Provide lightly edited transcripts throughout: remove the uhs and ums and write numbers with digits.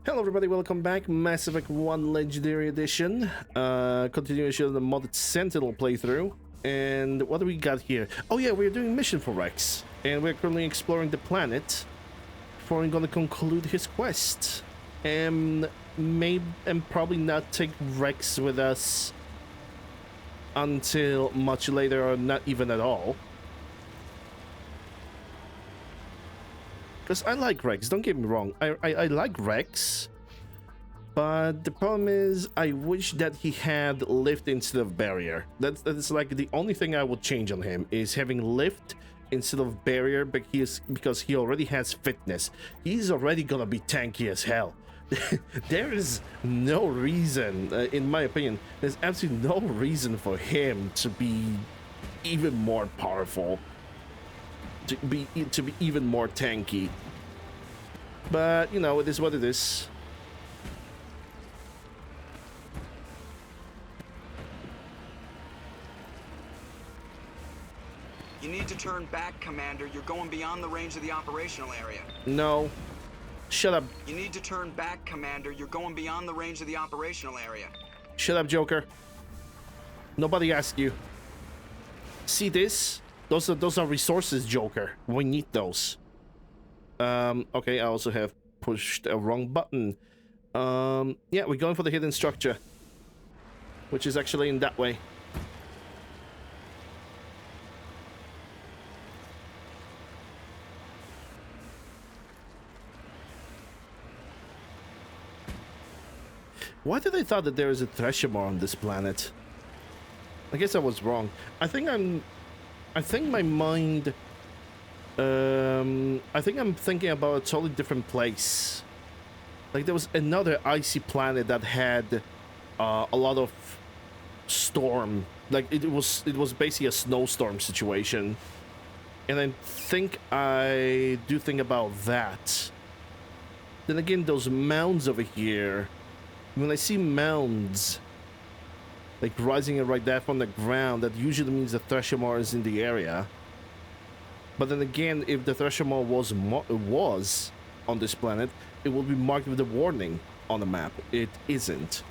Hello everybody, welcome back. Mass Effect 1 Legendary Edition. Continuation of the modded Sentinel playthrough. And what do we got here? Oh yeah, we're doing mission for Rex. And we're currently exploring the planet before we're gonna conclude his quest. And probably not take Rex with us until much later, or not even at all. Because I like Rex, don't get me wrong. I like Rex, but the problem is I wish that he had lift instead of barrier. That's like the only thing I would change on him, is having lift instead of barrier, but because he already has fitness. He's already gonna be tanky as hell. There is no reason, in my opinion, there's absolutely no reason for him to be even more powerful. To be even more tanky. But, you know, it is what it is. You need to turn back, Commander. You're going beyond the range of the operational area. No. Shut up. You need to turn back, Commander. You're going beyond the range of the operational area. Shut up, Joker. Nobody asked you. See this? Those are resources, Joker. We need those. Okay, I also have pushed a wrong button. Yeah, we're going for the hidden structure, which is actually in that way. Why did I thought that there is a Threshamar on this planet? I guess I was wrong. I think my mind, I think I'm thinking about a totally different place. Like there was another icy planet that had a lot of storm. Like it was basically a snowstorm situation. And I do think about that. Then again, those mounds over here, when I see mounds like rising right there from the ground, that usually means the Threshamar is in the area. But then again, if the Threshamar was on this planet, it will be marked with a warning on the map. It isn't.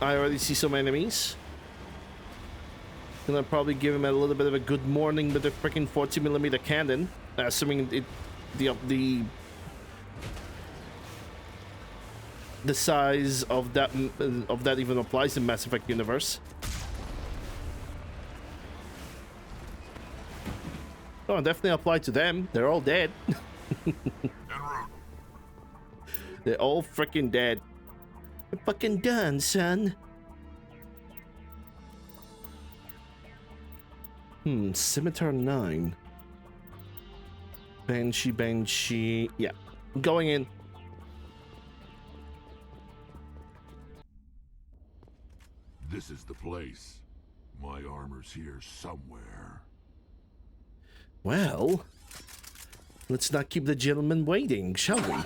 I already see some enemies. Gonna probably give him a little bit of a good morning with a freaking 40mm cannon, assuming the size of that even applies in Mass Effect universe. Oh, definitely apply to them. They're all dead. They're all freaking dead. You're fucking done, son. Scimitar 9. Banshee. Yeah, going in. This is the place. My armor's here somewhere. Well, let's not keep the gentleman waiting, shall we?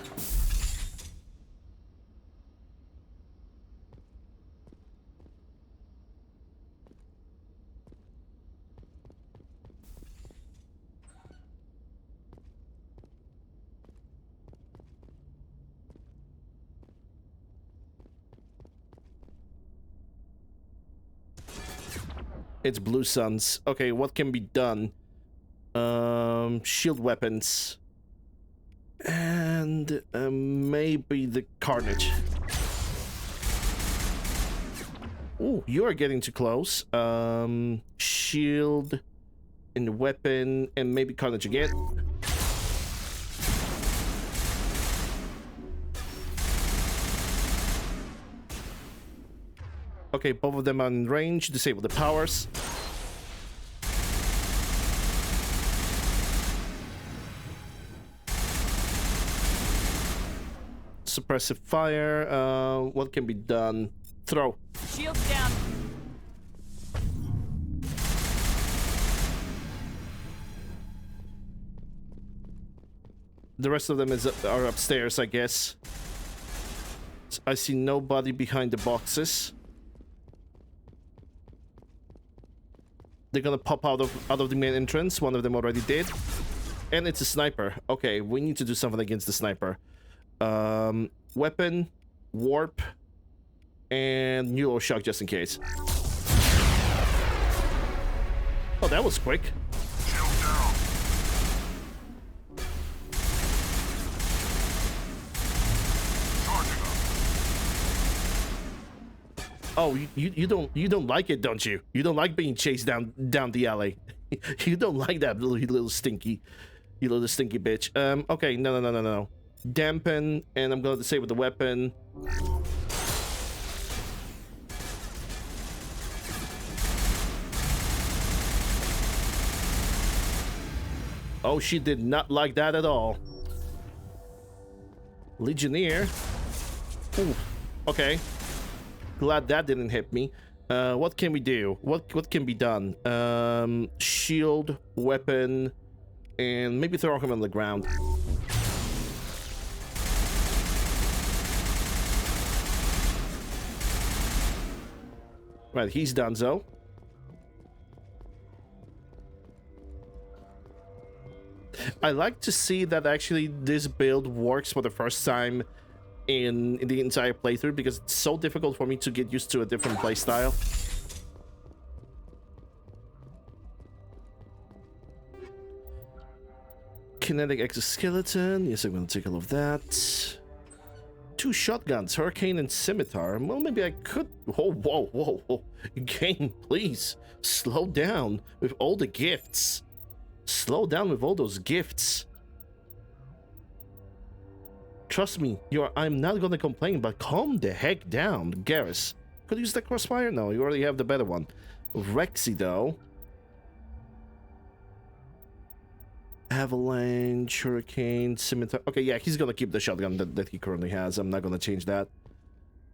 It's Blue Suns. Okay, what can be done? Shield weapons. And maybe the Carnage. Ooh, you're getting too close. Shield and weapon and maybe Carnage again. Okay, both of them are in range. Disable the powers. Suppressive fire. What can be done? Throw. Shields down. The rest of them are upstairs, I guess. I see nobody behind the boxes. They're gonna pop out of the main entrance. One of them already did. And it's a sniper. Okay, we need to do something against the sniper. Weapon, warp, and neuro shock just in case. Oh, that was quick. Oh, you don't like it, don't you? You don't like being chased down the alley. You don't like that, you little stinky bitch. Okay, no. Dampen, and I'm gonna disable the weapon. Oh, she did not like that at all. Legionnaire. Ooh, okay. Glad that didn't hit me. What can we do? What can be done? Shield, weapon, and maybe throw him on the ground. Right, he's done so. I like to see that actually this build works for the first time in the entire playthrough, because it's so difficult for me to get used to a different playstyle. Kinetic exoskeleton. Yes, I'm gonna take all of that. 2 shotguns, Hurricane and Scimitar. Well, maybe I could... Whoa. Game, please. Slow down with all the gifts. Slow down with all those gifts. Trust me, I'm not gonna complain, but calm the heck down. Garrus. Could use the crossfire? No, you already have the better one. Rexy, though. Avalanche, Hurricane, Scimitar. Okay, yeah, he's gonna keep the shotgun that he currently has. I'm not gonna change that.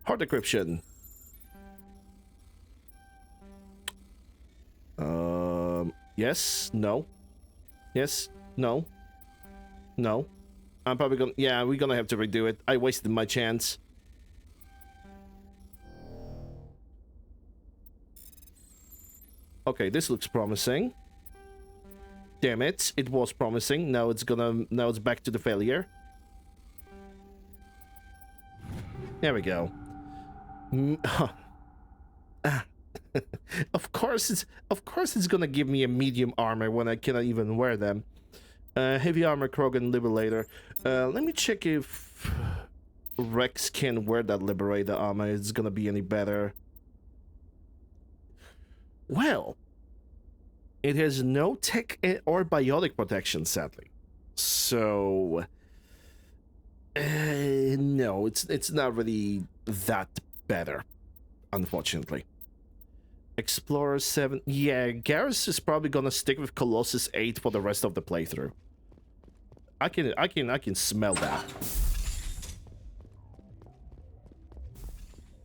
Heart decryption. Yes, no. Yes, no. No. I'm probably gonna... Yeah, we're gonna have to redo it. I wasted my chance. Okay, this looks promising. Damn it, it was promising. Now it's back to the failure. There we go. Of course it's gonna give me a medium armor when I cannot even wear them. Heavy armor, Krogan Liberator. Let me check if Rex can wear that Liberator armor. It's gonna be any better. Well, it has no tech or biotic protection, sadly. So, no, it's not really that better, unfortunately. Explorer 7. Yeah, Garrus is probably gonna stick with Colossus 8 for the rest of the playthrough. I can smell that.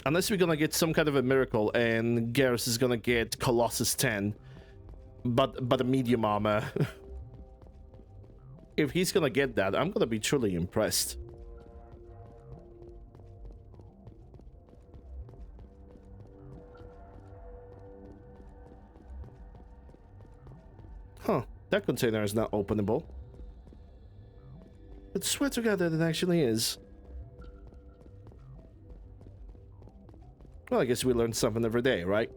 Unless we're gonna get some kind of a miracle and Garrus is gonna get Colossus 10, but a medium armor. If he's gonna get that, I'm gonna be truly impressed. Huh, that container is not openable. But swear to God that it actually is. Well, I guess we learn something every day, right?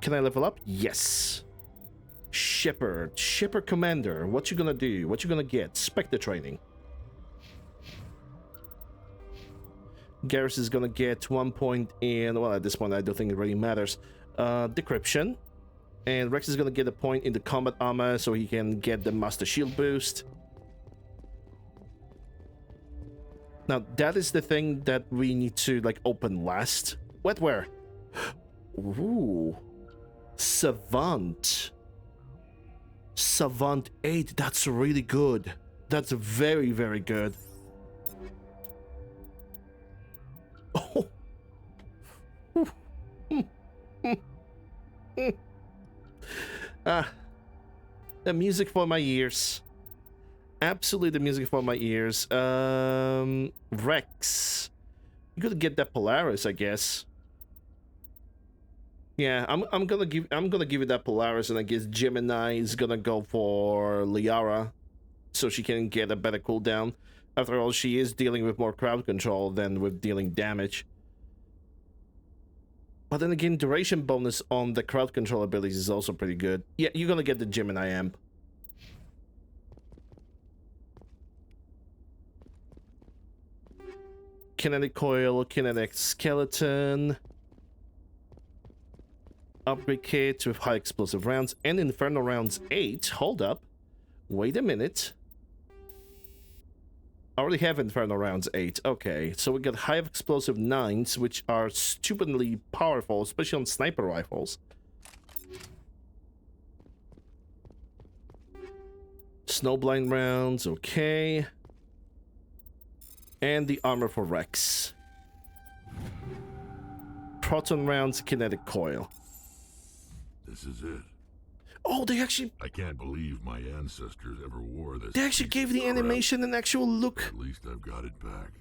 Can I level up? Yes. Shepherd Commander. What you gonna do? What you gonna get? Spectre training. Garrus is gonna get 1 point in, well, at this point I don't think it really matters. Decryption. And Rex is gonna get a point in the combat armor so he can get the Master Shield boost. Now, that is the thing that we need to, like, open last. Wetware. Ooh. Savant. Savant 8. That's really good. That's very, very good. Oh. The music for my ears. Absolutely the music for my ears. Rex. You gotta get that Polaris, I guess. Yeah, I'm gonna give you that Polaris, and I guess Gemini is gonna go for Liara, so she can get a better cooldown. After all, she is dealing with more crowd control than with dealing damage. But then again, duration bonus on the crowd control abilities is also pretty good. Yeah, you're gonna get the Gemini amp. Kinetic coil, kinetic skeleton. Upgrade kit with high explosive rounds and inferno rounds 8. Hold up. Wait a minute. I already have inferno rounds 8. Okay, so we got high explosive 9s, which are stupidly powerful, especially on sniper rifles. Snowblind rounds, okay. And the armor for Rex. Proton rounds, kinetic coil. This is it. Oh, they actually... I can't believe my ancestors ever wore this. They actually gave the animation an actual look. At least I've got it back.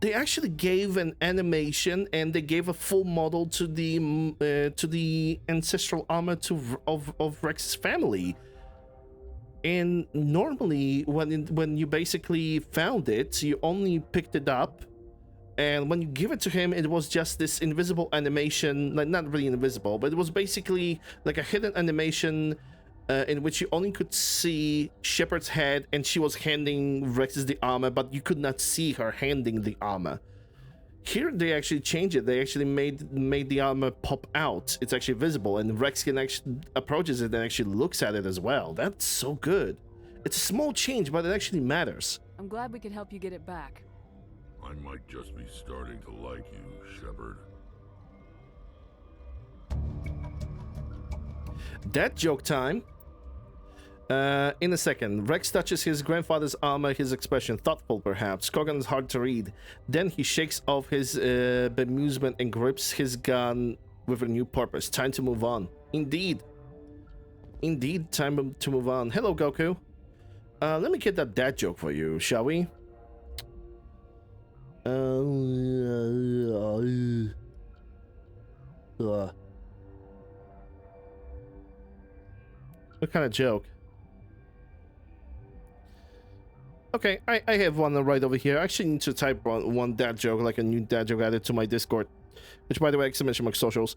They actually gave an animation, and they gave a full model to the ancestral armor of Rex's family. And normally, when you basically found it, you only picked it up, and when you give it to him, it was just this invisible animation, like not really invisible, but it was basically like a hidden animation in which you only could see Shepard's head, and she was handing Rex's the armor, but you could not see her handing the armor. Here they actually changed it. They actually made the armor pop out. It's actually visible, and Rex can actually approaches it and actually looks at it as well. That's so good. It's a small change, but it actually matters. I'm glad we could help you get it back. I might just be starting to like you, Shepard. That joke time. In a second, Rex touches his grandfather's armor, his expression thoughtful perhaps. Kogan is hard to read. Then he shakes off his bemusement and grips his gun with a new purpose. Time to move on. Indeed. Indeed, time to move on. Hello, Goku. Let me get that dad joke for you, shall we? What kind of joke? Okay, I have one right over here. I actually need to type one dad joke, like a new dad joke added to my Discord. Which, by the way, exclamation mark socials.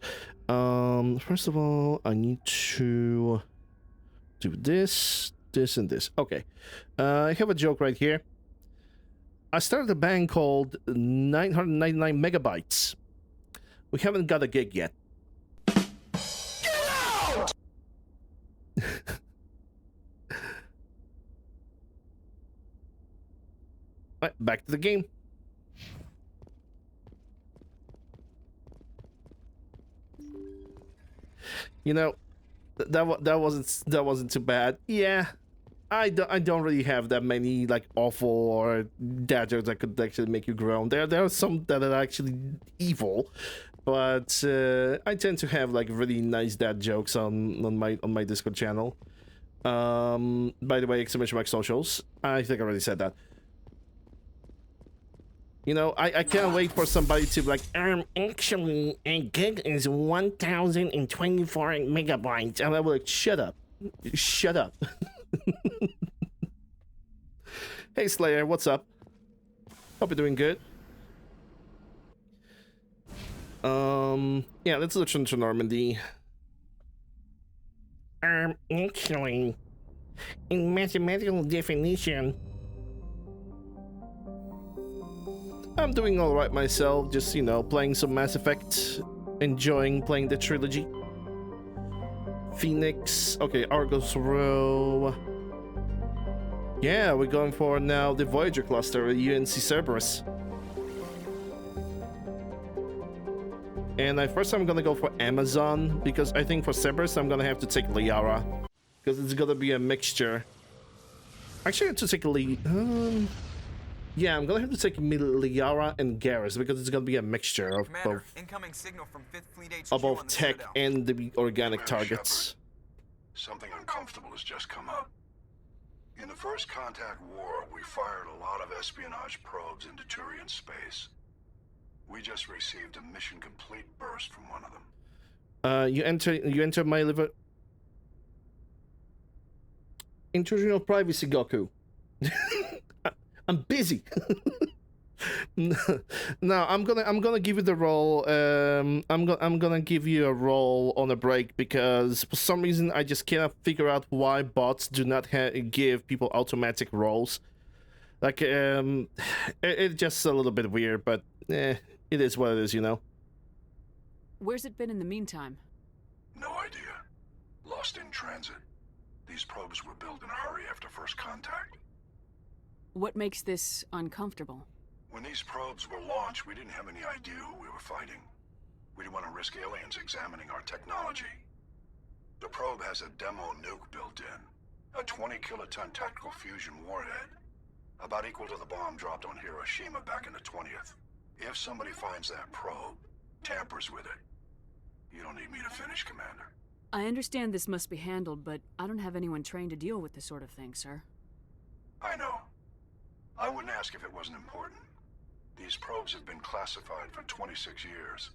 First of all, I need to do this, and this. Okay. I have a joke right here. I started a band called 999 Megabytes. We haven't got a gig yet. Get out! Right, back to the game. You know, that wasn't too bad. Yeah, I don't really have that many like awful or dad jokes that could actually make you groan. There are some that are actually evil, but I tend to have like really nice dad jokes on my Discord channel. By the way, exclamation mark socials. I think I already said that. You know, I can't wait for somebody to be like, actually, a gig is 1,024 megabytes. And I will like, shut up. Shut up. Hey, Slayer, what's up? Hope you're doing good. Yeah, let's return to Normandy. Actually, in mathematical definition, I'm doing alright myself, just, you know, playing some Mass Effect, enjoying playing the trilogy. Phoenix, okay, Argos Row. Yeah, we're going for now the Voyager cluster, UNC Cerberus. And first I'm gonna go for Amazon, because I think for Cerberus I'm gonna have to take Liara. Because it's gonna be a mixture. Actually I have to take Yeah, I'm gonna have to take Liara and Garrus because it's gonna be a mixture of Commander, incoming signal from 5th Fleet HQ both on the tech Citadel. and the organic Commander targets. Something uncomfortable has just come up. In the first contact war, we fired a lot of espionage probes into Turian space. We just received a mission complete burst from one of them. You enter my liver. Intrusion of privacy, Goku. I'm busy. No, I'm gonna give you the role. I'm gonna give you a role on a break because for some reason I just cannot figure out why bots do not give people automatic roles. Like it's just a little bit weird, but it is what it is, you know. Where's it been in the meantime? No idea. Lost in transit. These probes were built in a hurry after first contact. What makes this uncomfortable? When these probes were launched, we didn't have any idea who we were fighting. We didn't want to risk aliens examining our technology. The probe has a demo nuke built in. A 20-kiloton tactical fusion warhead. About equal to the bomb dropped on Hiroshima back in the 20th. If somebody finds that probe, tampers with it, you don't need me to finish, Commander. I understand this must be handled, but I don't have anyone trained to deal with this sort of thing, sir. I know. I wouldn't ask if it wasn't important. These probes have been classified for 26 years.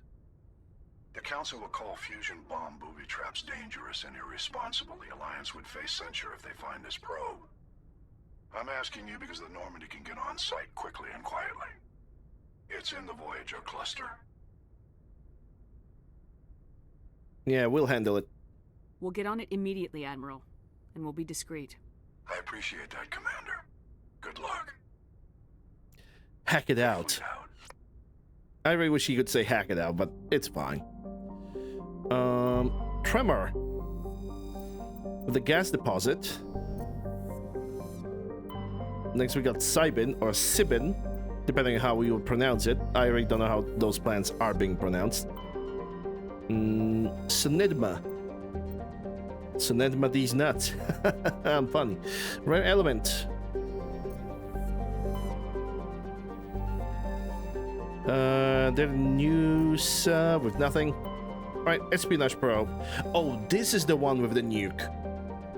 The Council will call fusion bomb booby traps dangerous and irresponsible. The Alliance would face censure if they find this probe. I'm asking you because the Normandy can get on site quickly and quietly. It's in the Voyager cluster. Yeah, we'll handle it. We'll get on it immediately, Admiral, and we'll be discreet. I appreciate that, Commander. Good luck. Hack it out. Fleet out. I really wish he could say hack it out, but it's fine. Tremor. The gas deposit. Next we got Sibin, or Sibin, depending on how we will pronounce it. I really don't know how those plants are being pronounced. Sonidma. Sonidma these nuts. I'm funny. Rare element. They're news with nothing. Alright, espionage probe. Oh, this is the one with the nuke.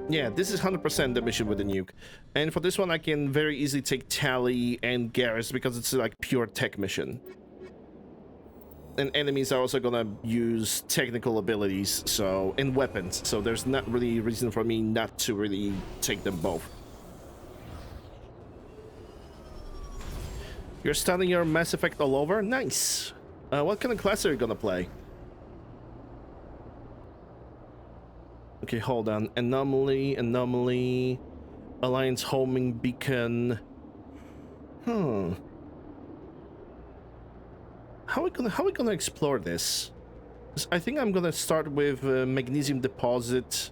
Yeah, this is 100% the mission with the nuke. And for this one, I can very easily take Tally and Garrus because it's like pure tech mission. And enemies are also gonna use technical abilities, so, and weapons. So there's not really a reason for me not to really take them both. You're starting your Mass Effect all over? Nice. What kind of class are you gonna play? Okay, hold on. Anomaly. Alliance homing beacon. How are we gonna explore this? 'Cause I think I'm gonna start with magnesium deposit.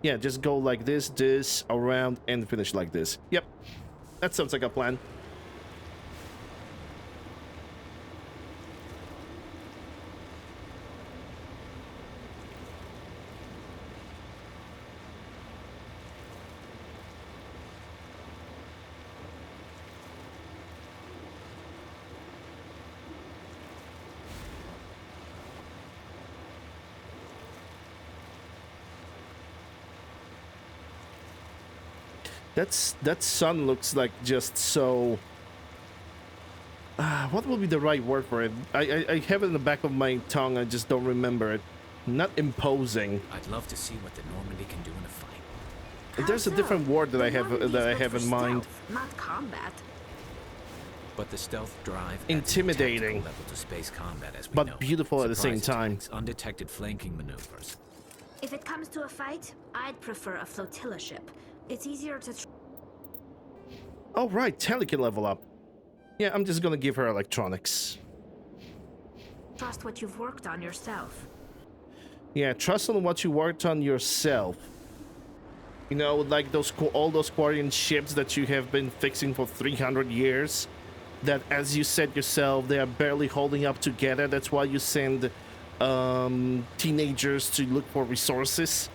Yeah, just go like this, around, and finish like this. Yep, that sounds like a plan. That sun looks like just so... what will be the right word for it? I have it in the back of my tongue, I just don't remember it. Not imposing. I'd love to see what the Normandy can do in a fight. There's a different word that I have in mind. Not combat. But the stealth drive Intimidating, level to space combat, as we but know. beautiful at the same Surprise time. attacks, undetected flanking maneuvers. If it comes to a fight, I'd prefer a flotilla ship. It's easier to... Oh right, Tally can level up. Yeah, I'm just gonna give her electronics. Trust what you've worked on yourself. Yeah, trust on what you worked on yourself. You know, like all those Quarian ships that you have been fixing for 300 years. That, as you said yourself, they are barely holding up together. That's why you send teenagers to look for resources.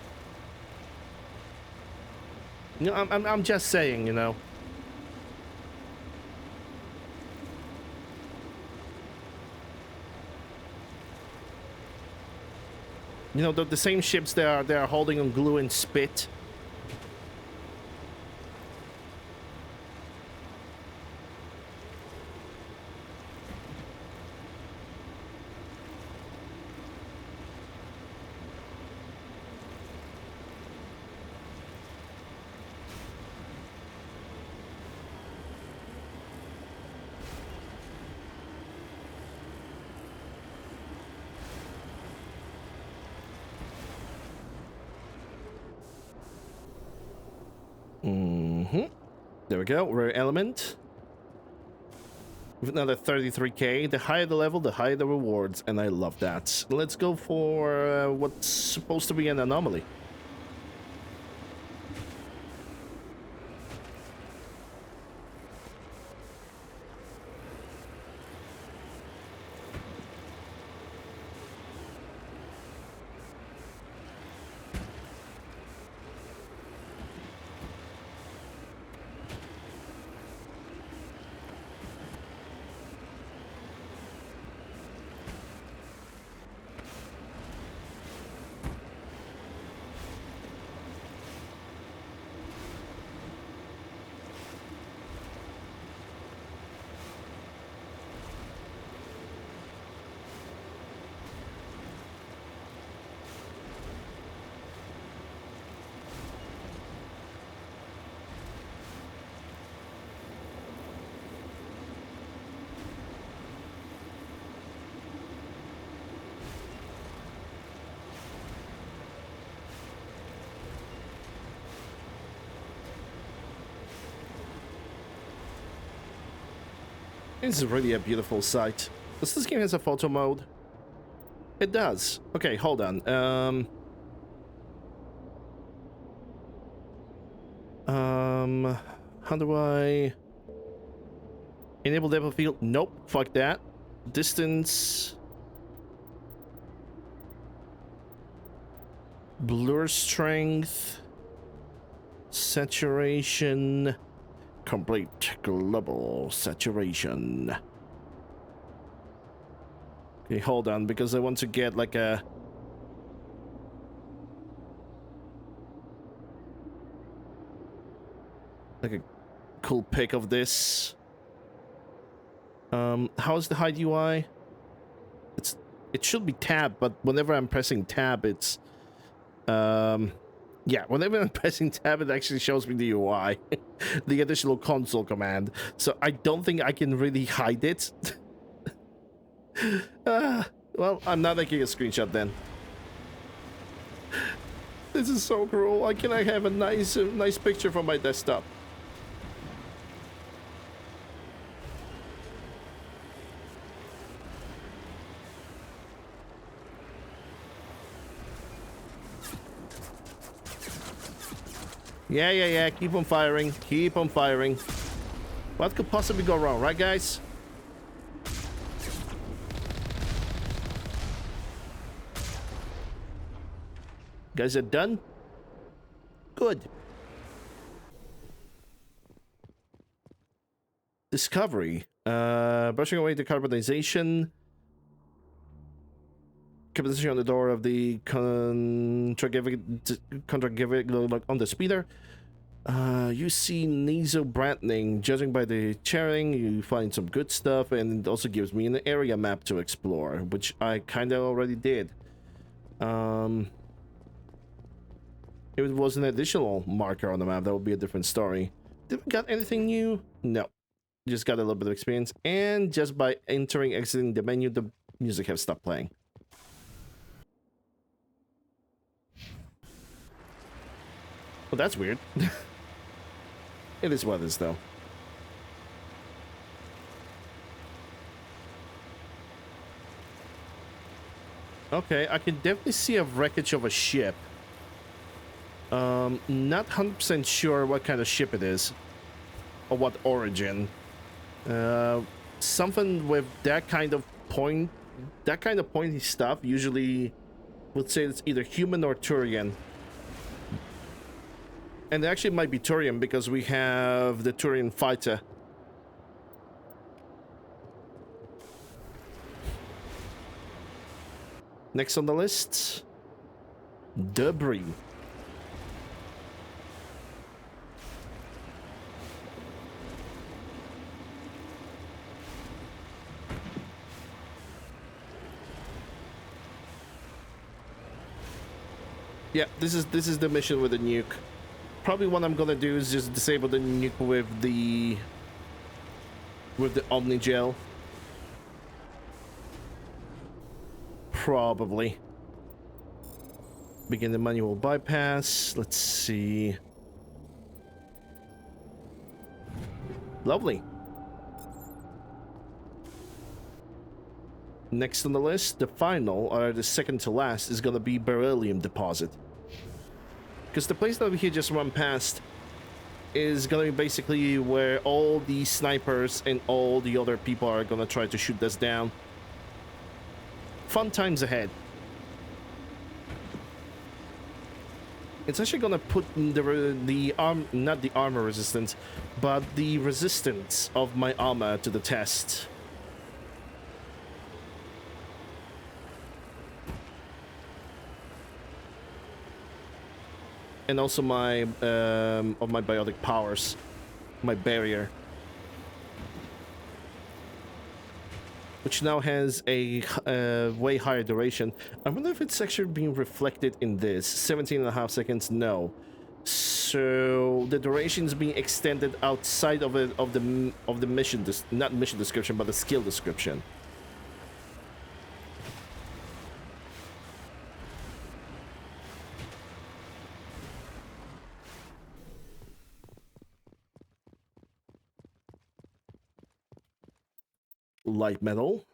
You know, I'm just saying, you know. You know, the same ships they are holding on glue and spit. There we go, rare element. With another 33k. The higher the level, the higher the rewards, and I love that. Let's go for what's supposed to be an anomaly. This is really a beautiful sight. Does this game has a photo mode? It does. Okay, hold on. How do I enable depth of field? Nope, fuck that. Distance. Blur strength. Saturation. Complete global saturation. Okay, hold on, because I want to get like a cool pic of this. How's the hide UI? It should be tab, but whenever I'm pressing tab, it's yeah, whenever I'm pressing tab, it actually shows me the UI, the additional console command. So I don't think I can really hide it. Well, I'm not making a screenshot then. This is so cruel. Why can't I have a nice picture from my desktop? Yeah. Keep on firing. Keep on firing. What could possibly go wrong, right, guys? Guys are done? Good. Discovery. Brushing away decarbonization. Position on the door of the on the speeder. You see nasal branding. Judging by the chairing, you find some good stuff, and it also gives me an area map to explore, which I kind of already did. If it was an additional marker on the map, that would be a different story. Did we got anything new? No. Just got a little bit of experience, and just by entering, exiting the menu, the music has stopped playing. Well, that's weird. It is what it is, though. Okay, I can definitely see a wreckage of a ship. Not 100% sure what kind of ship it is. Or what origin. Something with that kind of pointy stuff usually would say it's either human or Turian. And it actually might be Turian because we have the Turian fighter. Next on the list, Debris. Yeah, this is the mission with the nuke. Probably what I'm gonna do is just disable the nuke with the Omni Gel. Probably. Begin the manual bypass. Let's see. Lovely. Next on the list, the final, or the second to last, is gonna be beryllium deposit. Because the place that we just run past is gonna be basically where all the snipers and all the other people are gonna try to shoot us down. Fun times ahead. It's actually gonna put not the armor resistance, but the resistance of my armor to the test. And also my of my biotic powers, my barrier, which now has a way higher duration. I wonder if it's actually being reflected in this. 17.5 seconds. No. So the duration is being extended outside of the mission, not mission description, but the skill description. Light metal.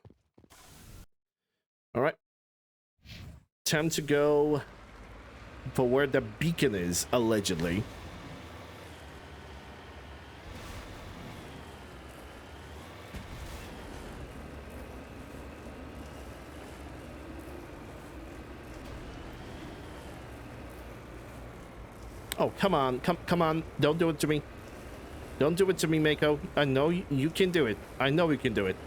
All right. Time to go for where the beacon is, allegedly. Oh, come on. Come on. Don't do it to me. Don't do it to me, Mako. I know you can do it. I know you can do it.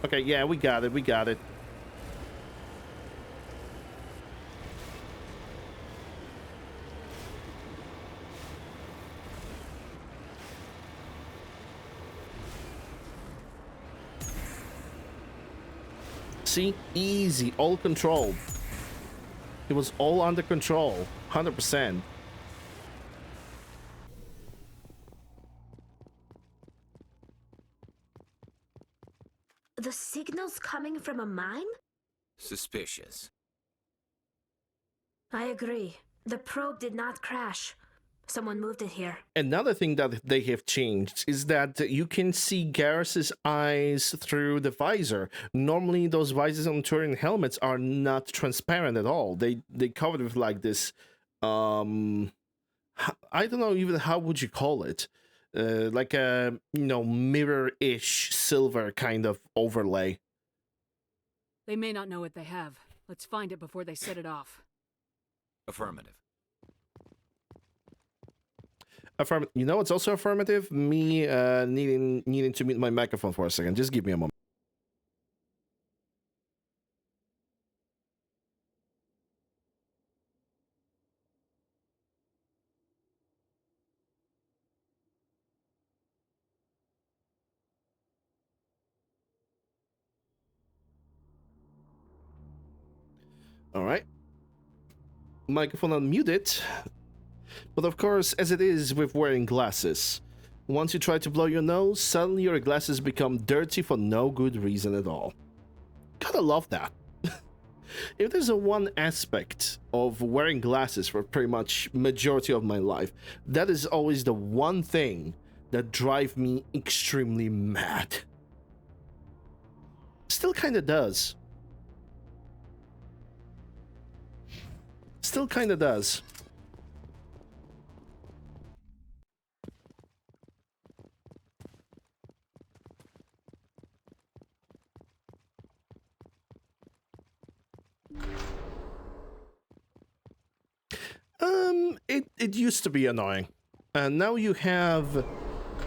Okay, yeah, we got it. We got it. See? Easy. All controlled. It was all under control. 100%. The signal's coming from a mine? Suspicious. I agree. The probe did not crash. Someone moved it here. Another thing that they have changed is that you can see Garrus's eyes through the visor. Normally, those visors on Turing helmets are not transparent at all. They covered with like this, I don't know even how would you call it, like a mirror-ish silver kind of overlay. They may not know what they have. Let's find it before they set it off. Affirmative. Affirmative. You know what's also affirmative? Me needing to mute my microphone for a second. Just give me a moment. All right. Microphone unmuted. But of course, as it is with wearing glasses, once you try to blow your nose, suddenly your glasses become dirty for no good reason at all. Gotta love that. If there's a one aspect of wearing glasses for pretty much majority of my life, that is always the one thing that drives me extremely mad. Still kinda does. Still kinda does. It used to be annoying, and now you have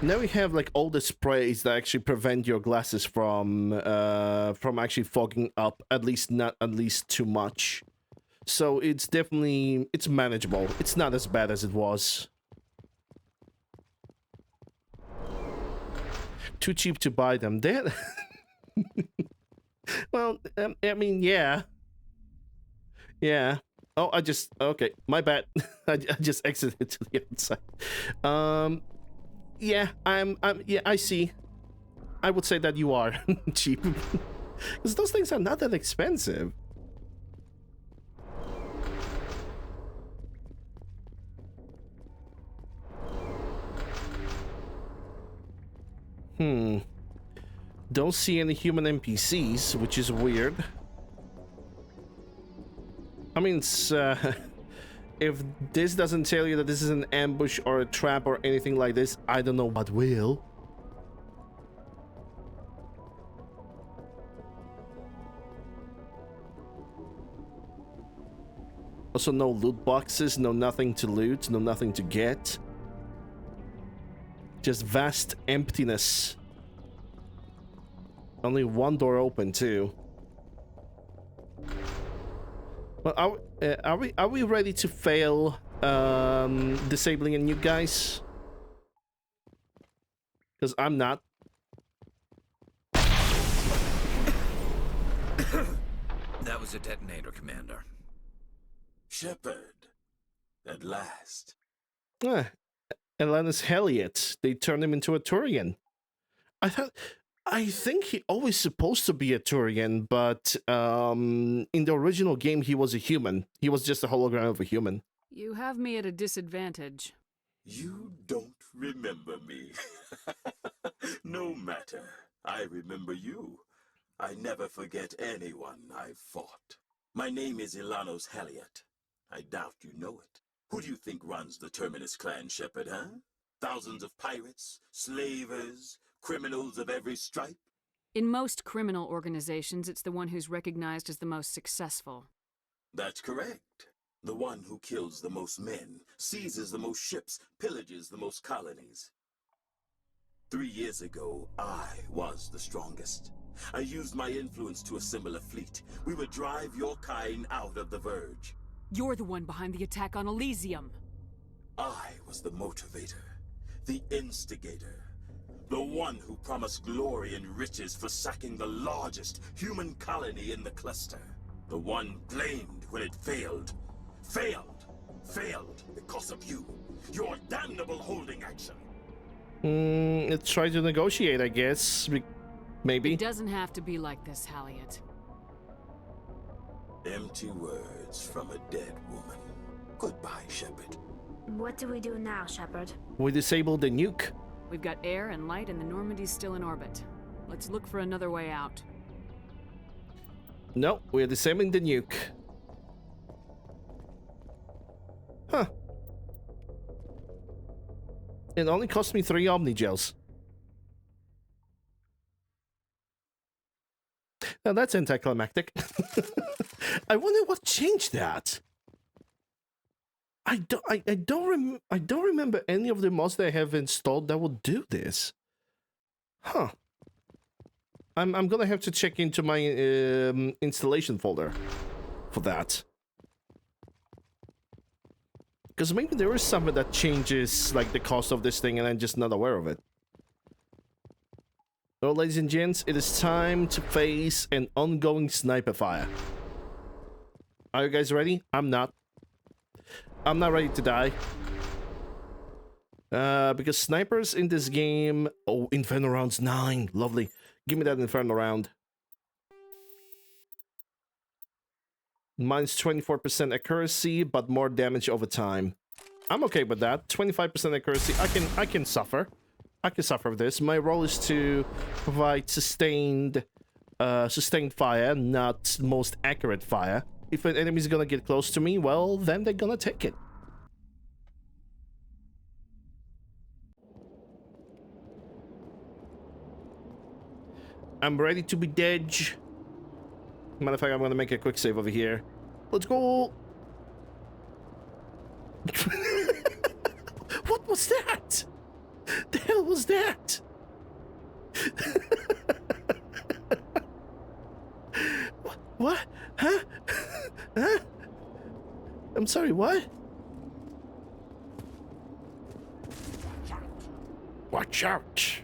like all the sprays that actually prevent your glasses from actually fogging up, at least too much. So it's definitely manageable. It's not as bad as it was. Too cheap to buy them. They're well, I mean, yeah. Yeah. Oh, okay, my bad. I just exited to the outside. Yeah, yeah, I see. I would say that you are cheap. Because those things are not that expensive. Don't see any human NPCs, which is weird. I mean, it's, if this doesn't tell you that this is an ambush or a trap or anything like this, I don't know what will. Also, no loot boxes, no nothing to loot, no nothing to get. Just vast emptiness. Only one door open, too. Well, are we ready to fail disabling a nuke, guys? Because I'm not. That was a detonator, Commander. Shepard, at last. Atlantis Elliot. They turned him into a Turian. I think he always supposed to be a Turian, but in the original game he was a human. He was just a hologram of a human. You have me at a disadvantage. You don't remember me. No matter. I remember you. I never forget anyone I've fought. My name is Ilanos Heliot. I doubt you know it. Who do you think runs the Terminus clan, Shepard, huh? Thousands of pirates, slavers, criminals of every stripe? In most criminal organizations, it's the one who's recognized as the most successful. That's correct. The one who kills the most men, seizes the most ships, pillages the most colonies. 3 years ago, I was the strongest. I used my influence to assemble a fleet. We would drive your kind out of the Verge. You're the one behind the attack on Elysium. I was the motivator, the instigator, the one who promised glory and riches for sacking the largest human colony in the cluster. The one blamed when it failed. Failed because of you. Your damnable holding action. Let's try to negotiate, I guess. Maybe. It doesn't have to be like this, Heliot. Empty words from a dead woman. Goodbye, Shepard. What do we do now, Shepard? We disabled the nuke. We've got air and light, and the Normandy's still in orbit. Let's look for another way out. No, we're disabling the nuke. Huh. It only cost me 3 Omni Gels. Now that's anticlimactic. I wonder what changed that. I don't remember any of the mods that I have installed that would do this. Huh. I'm gonna have to check into my installation folder for that. Because maybe there is something that changes like the cost of this thing and I'm just not aware of it. Well, ladies and gents, it is time to face an ongoing sniper fire. Are you guys ready? I'm not. I'm not ready to die. Because snipers in this game... Oh, Inferno rounds 9. Lovely. Give me that Inferno round. Minus 24% accuracy, but more damage over time. I'm okay with that. 25% accuracy. I can suffer. I can suffer with this. My role is to provide sustained fire, not most accurate fire. If an enemy's gonna get close to me, well, then they're gonna take it. I'm ready to be dead. Matter of fact, I'm gonna make a quick save over here. Let's go! What was that? The hell was that? What? Huh? Huh? I'm sorry, what? Watch out!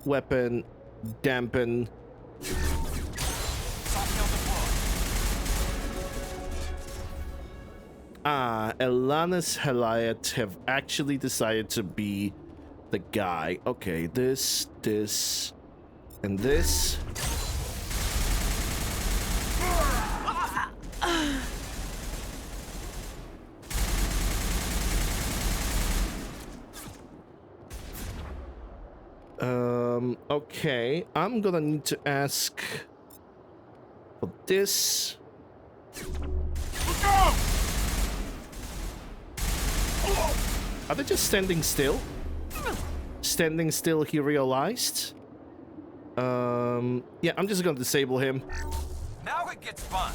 Weapon, dampen. Elanis Heliot have actually decided to be the guy. Okay, this, and this. Okay, I'm gonna need to ask for this. Are they just standing still? Standing still, he realized. Yeah, I'm just gonna disable him. Now it gets fun.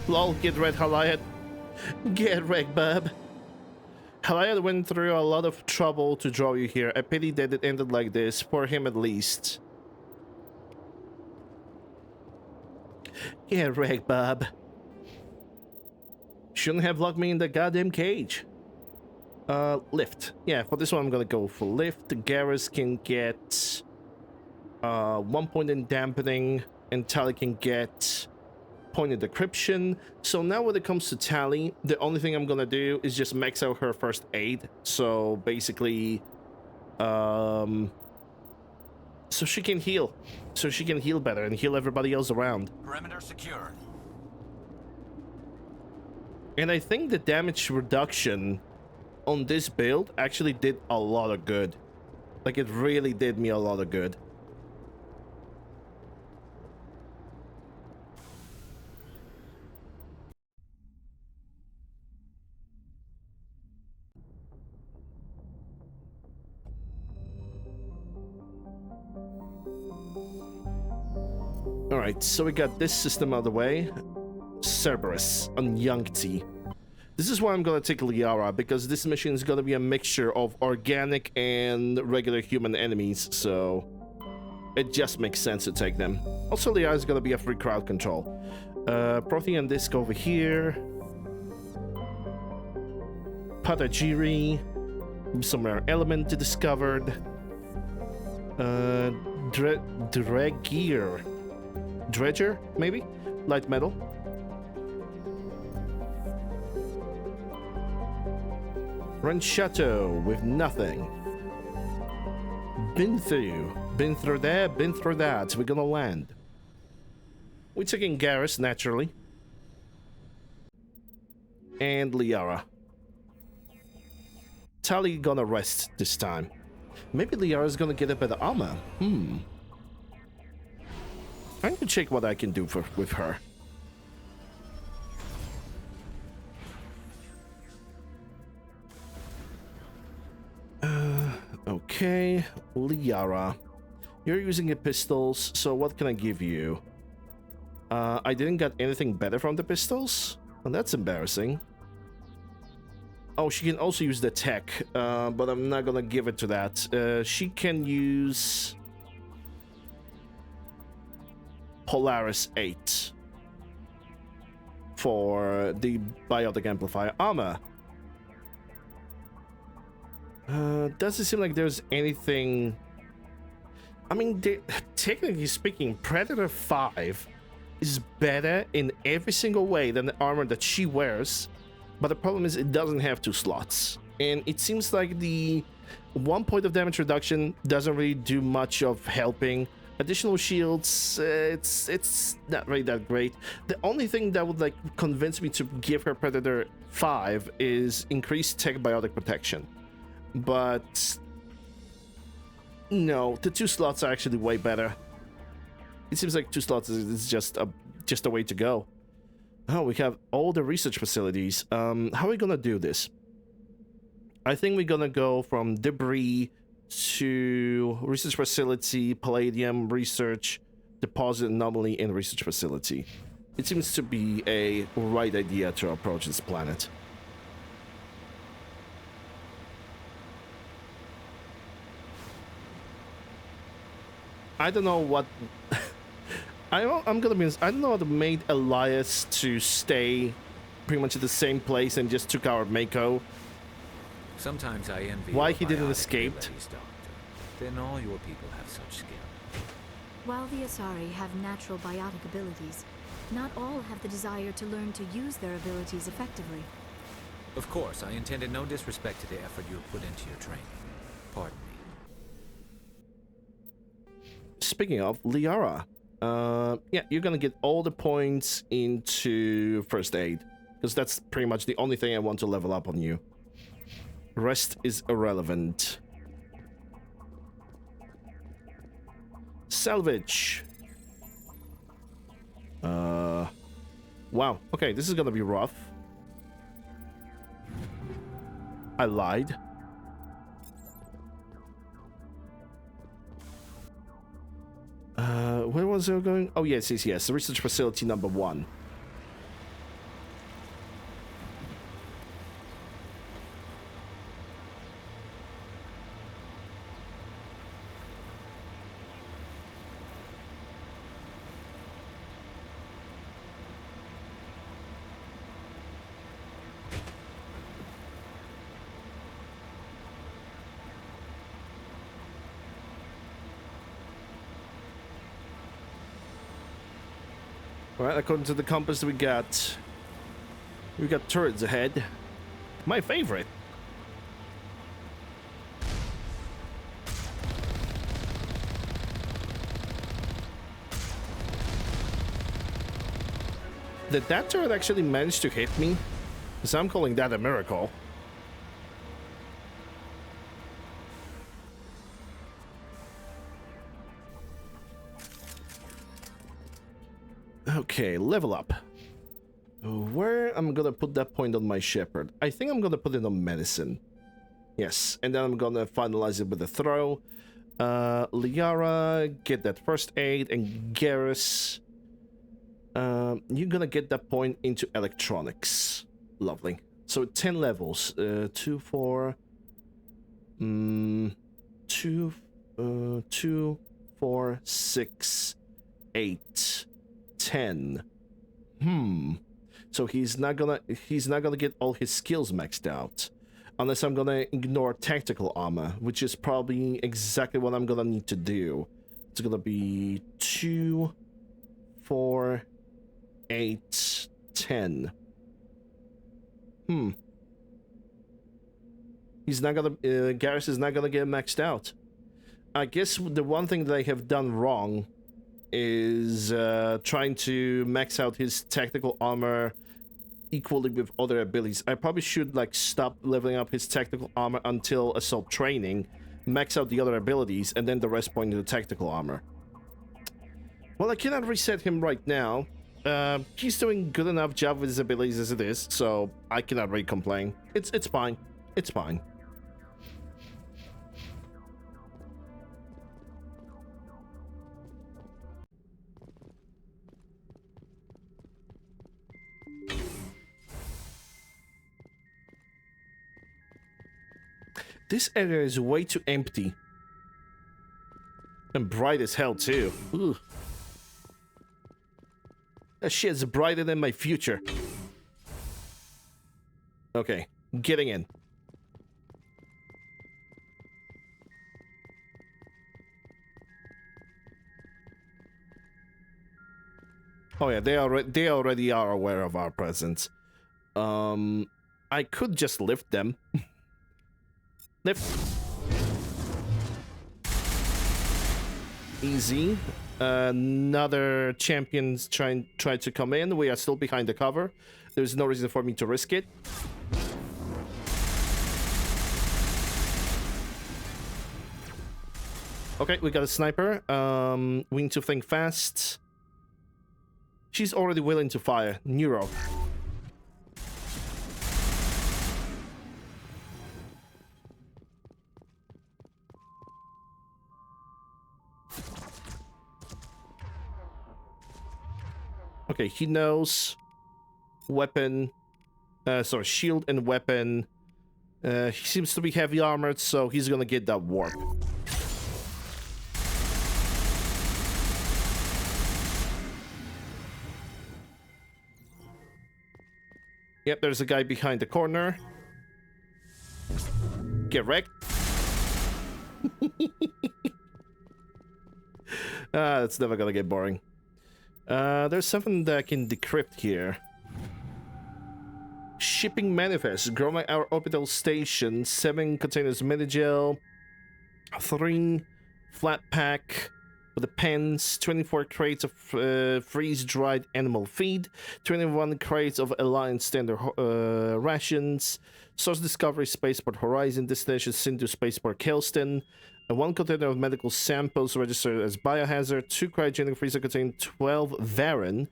Lol, get red, Heliot. Get wrecked, bub. Heliot went through a lot of trouble to draw you here. A pity that it ended like this, for him at least. Get wrecked, bub. Shouldn't have locked me in the goddamn cage. Lift. Yeah, for this one I'm gonna go for lift. Garrus can get 1 point in dampening, and Tali can get point in decryption. So now when it comes to Tali, the only thing I'm gonna do is just max out her first aid. So basically, so she can heal. So she can heal better and heal everybody else around. Perimeter secured. And I think the damage reduction on this build actually did a lot of good. Like, it really did me a lot of good. Alright, so we got this system out of the way. Cerberus on Yangtze. This is why I'm gonna take Liara, because this mission is gonna be a mixture of organic and regular human enemies, so it just makes sense to take them. Also, Liara is gonna be a free crowd control. Prothean disc over here. Patagiri. Some rare element discovered. Dregear. Dredger, maybe? Light metal. Run Chateau with nothing. Been through there, been through that. We're gonna land. We're taking Garrus, naturally. And Liara. Tali gonna rest this time. Maybe Liara's gonna get a better armor. I'm gonna check what I can do with her. Okay, Liara. You're using a pistols, so what can I give you? I didn't get anything better from the pistols? Well, that's embarrassing. Oh, she can also use the tech, but I'm not gonna give it to that. She can use Polaris 8 for the biotic amplifier armor. Doesn't seem like there's anything. I mean, technically speaking, Predator 5 is better in every single way than the armor that she wears, but the problem is it doesn't have 2 slots, and it seems like the 1 point of damage reduction doesn't really do much of helping. Additional shields, it's not really that great. The only thing that would like convince me to give her Predator 5 is increased tech biotic protection. But no, the 2 slots are actually way better. It seems like 2 slots is just a way to go. Oh, we have all the research facilities. How are we gonna do this? I think we're gonna go from debris to research facility, palladium, research, deposit anomaly, and research facility. It seems to be a right idea to approach this planet. I don't know what... I'm gonna be honest, I don't know what made Elias to stay pretty much at the same place and just took our Mako. Sometimes I envy Why your he didn't biotic escape? abilities, Doctor. Then all your people have such skill. While the Asari have natural biotic abilities, not all have the desire to learn to use their abilities effectively. Of course, I intended no disrespect to the effort you have put into your training. Pardon me. Speaking of, Liara. Yeah, you're gonna get all the points into first aid. Because that's pretty much the only thing I want to level up on you. Rest is irrelevant. Salvage. Wow. Okay, this is gonna be rough. I lied. Where was I going? Oh, yes. Research facility number 1. Alright, according to the compass we got turrets ahead. My favorite. Did that turret actually manage to hit me? Because I'm calling that a miracle. Okay, level up. Where I'm gonna put that point on my shepherd? I think I'm gonna put it on medicine. Yes, and then I'm gonna finalize it with a throw. Liara, get that first aid, and Garrus, you're gonna get that point into electronics. Lovely. So 10 levels. 2, 4... 2, 4, 6, 8... 10. So he's not gonna get all his skills maxed out. Unless I'm gonna ignore tactical armor, which is probably exactly what I'm gonna need to do. It's gonna be 2, 4, 8, 10. He's not gonna Garrus is not gonna get maxed out. I guess the one thing that I have done wrong is trying to max out his tactical armor equally with other abilities. I probably should like stop leveling up his tactical armor until assault training, max out the other abilities, and then the rest point into tactical armor. Well, I cannot reset him right now. He's doing good enough job with his abilities as it is, so I cannot really complain. It's fine. It's fine. This area is way too empty. And bright as hell, too. Ooh. That shit's brighter than my future. Okay, getting in. Oh yeah, they already are aware of our presence. I could just lift them. Lift. Easy. Another champion's try to come in. We are still behind the cover. There's no reason for me to risk it. Okay, we got a sniper. We need to think fast. She's already willing to fire. Neuro. Okay, he knows weapon. Sorry, shield and weapon. He seems to be heavy armored, so he's gonna get that warp. Yep, there's a guy behind the corner. Get wrecked. It's never gonna get boring. There's something that I can decrypt here. Shipping manifest. Growing our orbital station. 7 containers Medigel. 3 flat pack with the pens. 24 crates of freeze-dried animal feed. 21 crates of Alliance standard rations. Source Discovery Spaceport Horizon. Destination Sintu Spaceport Kelston. 1 container of medical samples registered as biohazard. 2 cryogenic freezer containing 12 Varen.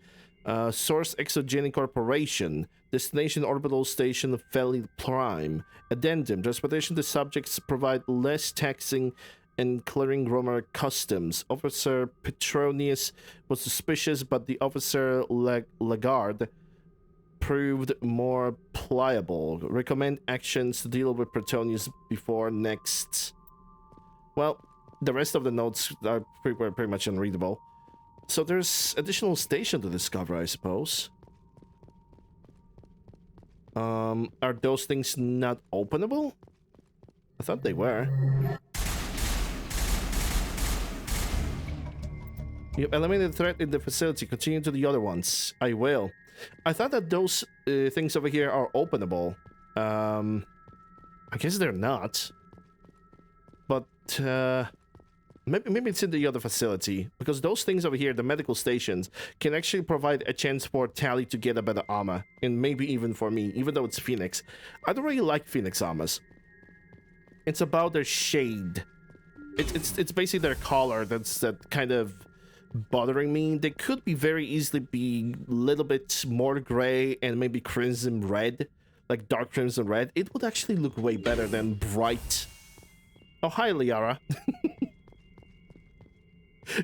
Source Exogenic Corporation. Destination Orbital Station Valley Prime. Addendum. Transportation to subjects provide less taxing and clearing Romer customs. Officer Petronius was suspicious, but the officer Lagarde proved more pliable. Recommend actions to deal with Petronius before next. Well, the rest of the notes are pretty much unreadable. So there's additional station to discover, I suppose. Are those things not openable? I thought they were. You've eliminated the threat in the facility. Continue to the other ones. I will. I thought that those things over here are openable. I guess they're not. But maybe it's in the other facility, because those things over here, the medical stations, can actually provide a chance for Tally to get a better armor, and maybe even for me, even though it's Phoenix. I don't really like Phoenix armors. It's about their shade. It's basically their color that's kind of bothering me. They could be very easily be a little bit more gray and maybe crimson red, like dark crimson red. It would actually look way better than bright. Oh, hi, Liara.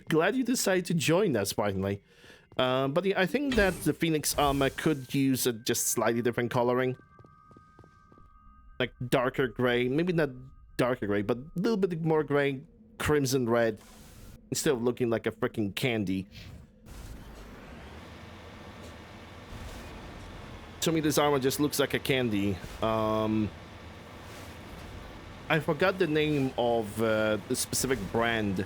Glad you decided to join us finally. But yeah, I think that the Phoenix armor could use a just slightly different coloring. Like darker gray, maybe not darker gray, but a little bit more gray, crimson red, instead of looking like a freaking candy. To me, this armor just looks like a candy. I forgot the name of the specific brand.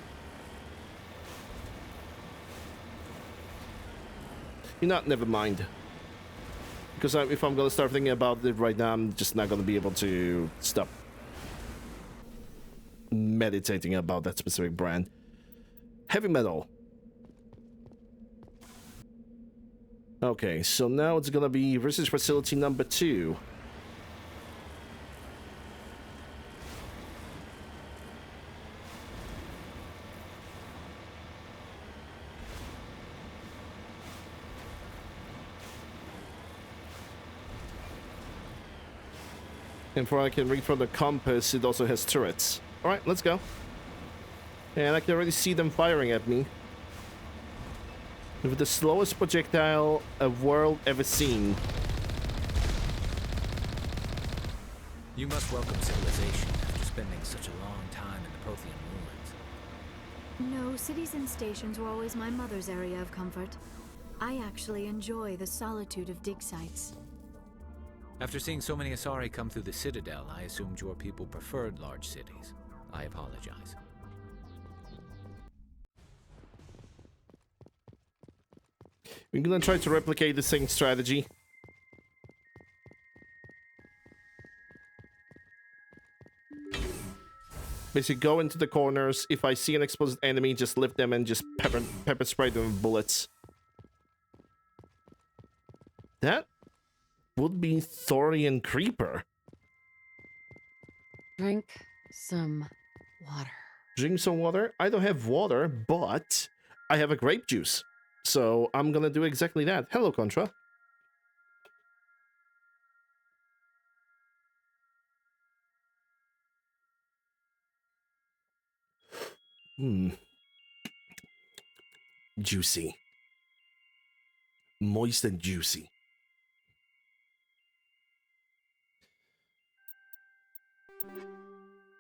You know, never mind. Because if I'm gonna start thinking about it right now, I'm just not gonna be able to stop meditating about that specific brand. Heavy metal. Okay, so now it's gonna be research facility number 2. And for I can read from the compass, it also has turrets. Alright, let's go. And I can already see them firing at me. With the slowest projectile a world ever seen. You must welcome civilization after spending such a long time in the Prothean ruins. No, cities and stations were always my mother's area of comfort. I actually enjoy the solitude of dig sites. After seeing so many Asari come through the Citadel, I assumed your people preferred large cities. I apologize. We're gonna try to replicate the same strategy. Basically, go into the corners. If I see an exposed enemy, just lift them and just pepper spray them with bullets. That would be Thorian Creeper. Drink some water. Drink some water? I don't have water, but I have a grape juice. So I'm gonna do exactly that. Hello, Contra. Juicy. moist and juicy.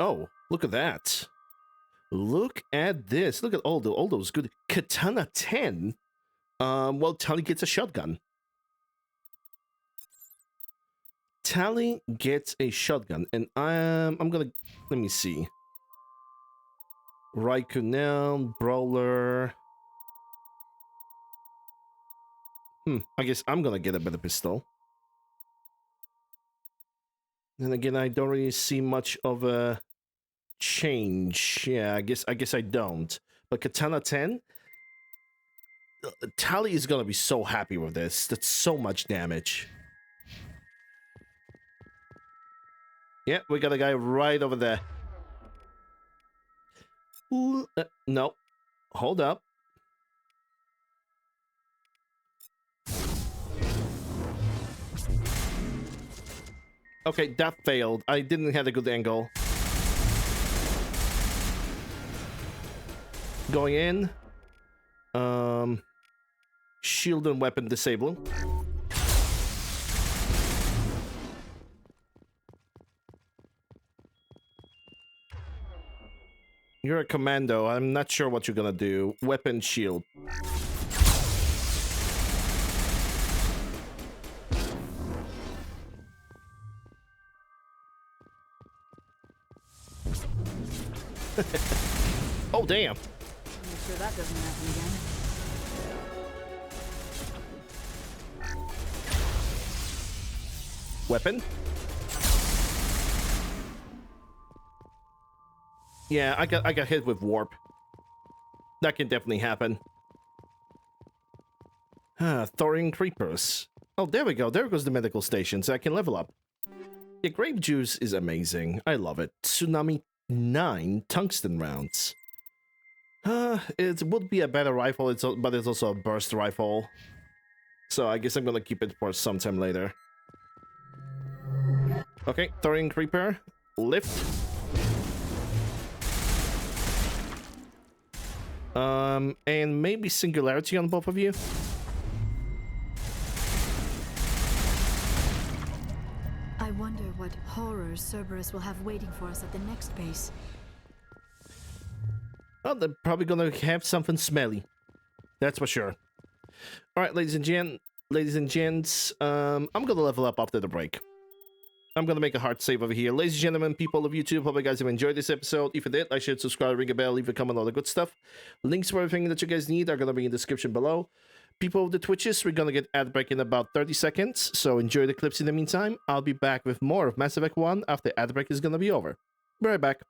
Oh, look at that. Look at this. Look at all those good Katana 10. Well, Tally gets a shotgun. Tally gets a shotgun, and I'm gonna, let me see. Raikkonen, Brawler. I guess I'm gonna get a better pistol. Then again, I don't really see much of a change. Yeah, I guess I don't. But Katana 10, Tally is gonna be so happy with this. That's so much damage. Yeah, we got a guy right over there. No. Hold up. Okay, that failed. I didn't have a good angle. Going in. Shield and weapon disable. You're a commando. I'm not sure what you're gonna do. Weapon shield. Oh, damn. Make sure that doesn't happen again. Weapon. Yeah, I got hit with warp. That can definitely happen. Thorium creepers. Oh, there we go. There goes the medical station, so I can level up. Yeah, grape juice is amazing. I love it. Tsunami 9 tungsten rounds. It would be a better rifle, but it's also a burst rifle. So I guess I'm gonna keep it for some time later. Okay, thorium creeper. Lift. And maybe singularity on both of you. I wonder what horrors Cerberus will have waiting for us at the next base. Well, they're probably gonna have something smelly. That's for sure. Alright, ladies and gents, I'm gonna level up after the break. I'm gonna make a hard save over here. Ladies and gentlemen, people of YouTube, hope you guys have enjoyed this episode. If you did, like, share, subscribe, ring a bell, leave a comment, all the good stuff. Links for everything that you guys need are gonna be in the description below. People of the Twitches, we're gonna get ad break in about 30 seconds, so enjoy the clips in the meantime. I'll be back with more of Mass Effect 1 after ad break is gonna be over. Be right back.